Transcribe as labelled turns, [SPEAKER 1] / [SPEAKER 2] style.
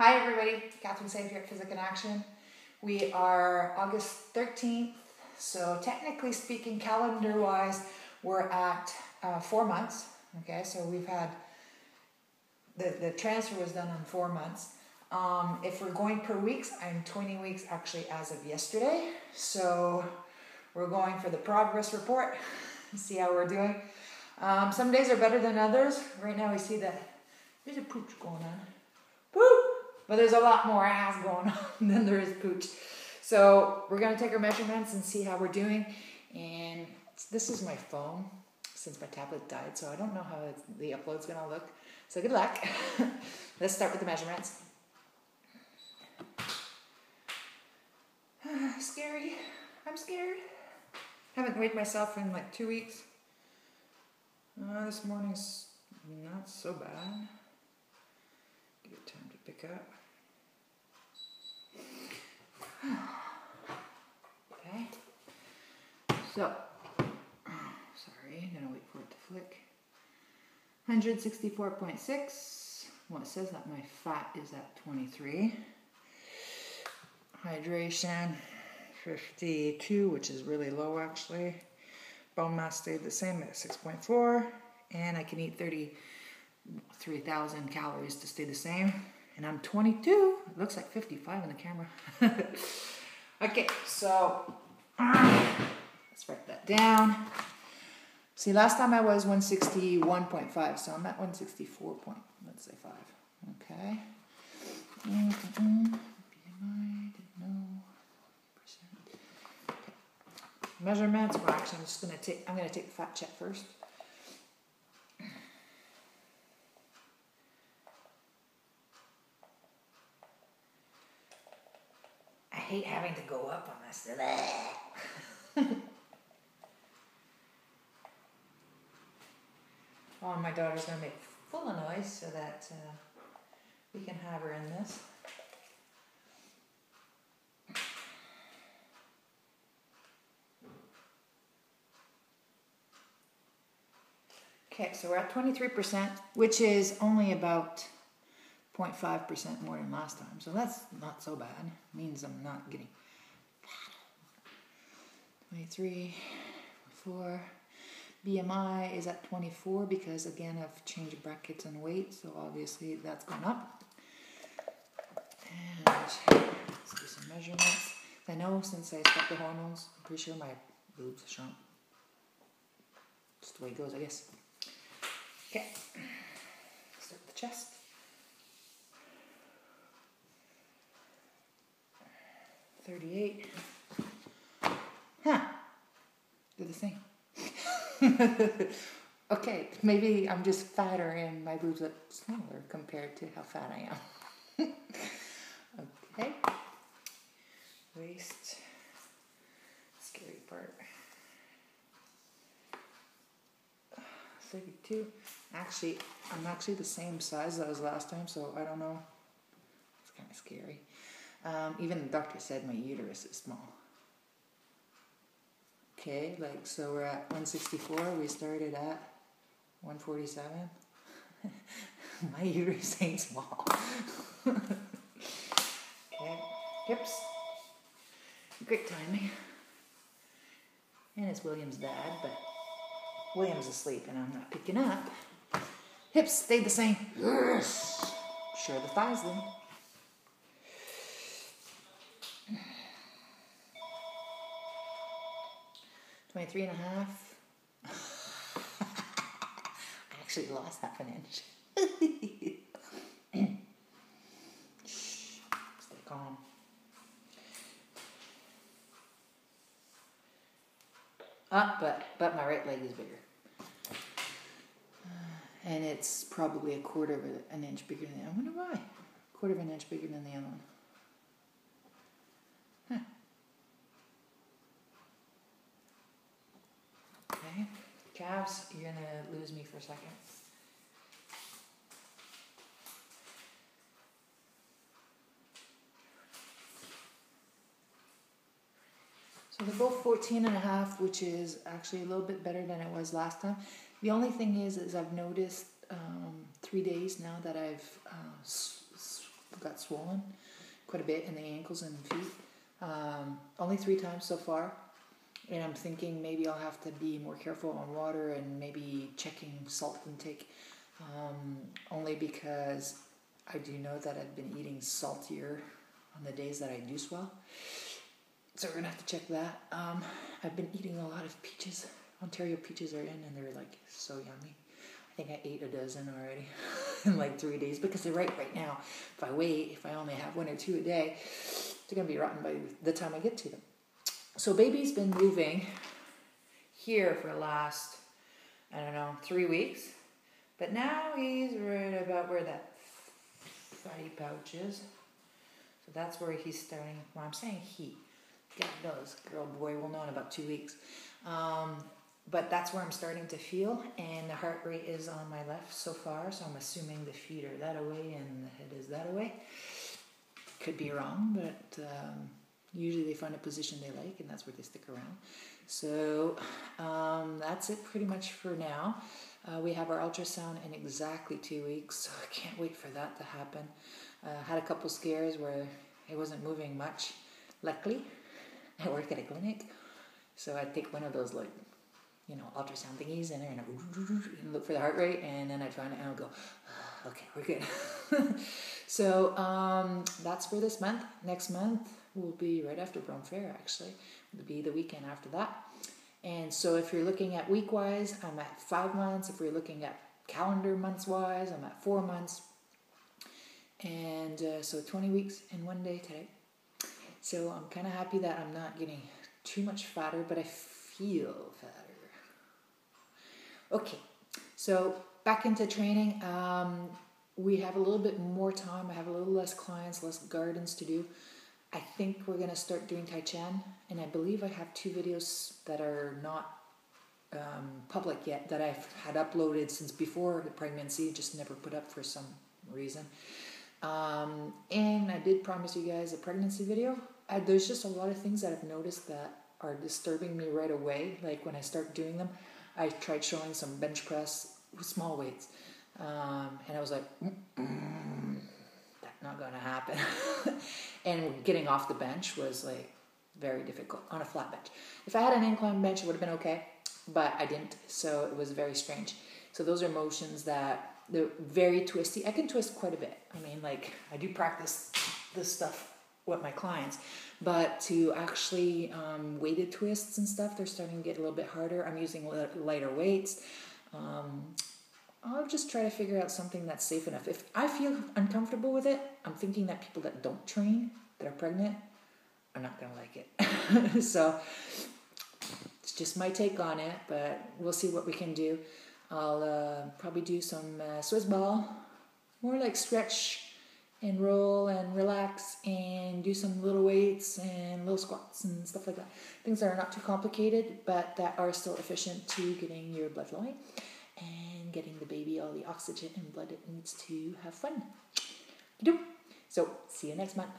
[SPEAKER 1] Hi everybody, St-Pierre at Physikinaction. We are August 13th, so technically speaking, calendar-wise, we're at 4 months. Okay, so we've had, the transfer was done on 4 months. If we're going per weeks, I'm 20 weeks actually as of yesterday. So we're going for the progress report, see how we're doing. Some days are better than others. Right now we see that there's a pooch going on. Poop! But there's a lot more ass going on than there is pooch. So we're going to take our measurements and see how we're doing. And this is my phone since my tablet died, so I don't know how the upload's going to look. So good luck. Let's start with the measurements. Scary. I'm scared. Haven't weighed myself in like 2 weeks. This morning's not so bad. Give it time to pick up. Okay. So, sorry, I'm gonna wait for it to flick. 164.6. Well, it says that my fat is at 23. Hydration, 52, which is really low actually. Bone mass stayed the same at 6.4. And I can eat 33,000 calories to stay the same. And I'm 22. It looks like 55 in the camera. Okay, so let's write that down. See, last time I was 161.5, so I'm at 164 point, let's say 5. Okay. BMI, didn't know. Percent. Okay. Measurements. Well, actually, I'm gonna take the fat check first. I hate having to go up on this. Oh, my daughter's going to make full of noise so that we can have her in this. Okay, so we're at 23%, which is only about 0.5% more than last time. So that's not so bad. It means I'm not getting fat. 23, 4. BMI is at 24 because, again, I've changed brackets and weight, so obviously that's gone up. And let's do some measurements. I know since I stopped the hormones, I'm pretty sure my boobs shrunk. Just the way it goes, I guess. Okay, start with the chest. 38. Huh. They're the same. Okay, maybe I'm just fatter and my boobs look smaller compared to how fat I am. Okay. Waist. Scary part. 32. Actually, I'm actually the same size as I was last time, so I don't know. It's kind of scary. Even the doctor said my uterus is small. Okay, like, so we're at 164. We started at 147. My uterus ain't small. Okay, hips. Great timing. And it's William's dad, but William's asleep and I'm not picking up. Hips stayed the same. Yes. Sure, the thighs then. $23.5. I actually lost half an inch. Shh, stay calm. But my right leg is bigger. And it's probably a quarter of an inch bigger than the other one. I wonder why. A quarter of an inch bigger than the other one. Huh. Okay, calves, you're going to lose me for a second. So they're both 14.5, which is actually a little bit better than it was last time. The only thing is I've noticed 3 days now that I've got swollen quite a bit in the ankles and feet. Only 3 times so far. And I'm thinking maybe I'll have to be more careful on water and maybe checking salt intake. Only because I do know that I've been eating saltier on the days that I do swell. So we're going to have to check that. I've been eating a lot of peaches. Ontario peaches are in and they're like so yummy. I think I ate a dozen already in like 3 days because they're right now. If I only have 1 or 2 a day, they're going to be rotten by the time I get to them. So baby's been moving here for the last, 3 weeks. But now he's right about where that fatty pouch is. So that's where he's starting. Well, I'm saying he. God knows, girl, boy, we'll know in about 2 weeks. But that's where I'm starting to feel, and the heart rate is on my left so far, so I'm assuming the feet are that away and the head is that away. Could be wrong, but usually they find a position they like, and that's where they stick around. So that's it pretty much for now. We have our ultrasound in exactly 2 weeks, so I can't wait for that to happen. Had a couple scares where it wasn't moving much. Luckily, I work at a clinic, so I'd take one of those ultrasound thingies in there and look for the heart rate, and then I'd find it and I'll go, okay, we're good. So that's for this month. Next month will be right after Brome Fair, actually. It'll be the weekend after that. And so if you're looking at week-wise, I'm at 5 months. If we're looking at calendar months-wise, I'm at 4 months. And so 20 weeks and 1 day today. So I'm kind of happy that I'm not getting too much fatter, but I feel fatter. Okay, so back into training. We have a little bit more time. I have a little less clients, less gardens to do. I think we're going to start doing Tai Chan, and I believe I have 2 videos that are not public yet that I've had uploaded since before the pregnancy, just never put up for some reason. And I did promise you guys a pregnancy video. There's just a lot of things that I've noticed that are disturbing me right away. Like when I start doing them, I tried showing some bench press with small weights. And I was like, that's not going to happen. And getting off the bench was like very difficult on a flat bench. If I had an incline bench, it would have been okay, but I didn't. So it was very strange. So those are motions that they're very twisty. I can twist quite a bit. I mean, like I do practice this stuff with my clients, but to actually weighted twists and stuff, they're starting to get a little bit harder. I'm using lighter weights. I'll just try to figure out something that's safe enough. If I feel uncomfortable with it, I'm thinking that people that don't train, that are pregnant, are not going to like it. So it's just my take on it, but we'll see what we can do. I'll probably do some Swiss ball, more like stretch and roll and relax and do some little weights and little squats and stuff like that. Things that are not too complicated, but that are still efficient to getting your blood flowing and getting the baby all the oxygen and blood it needs to have fun. So, see you next month.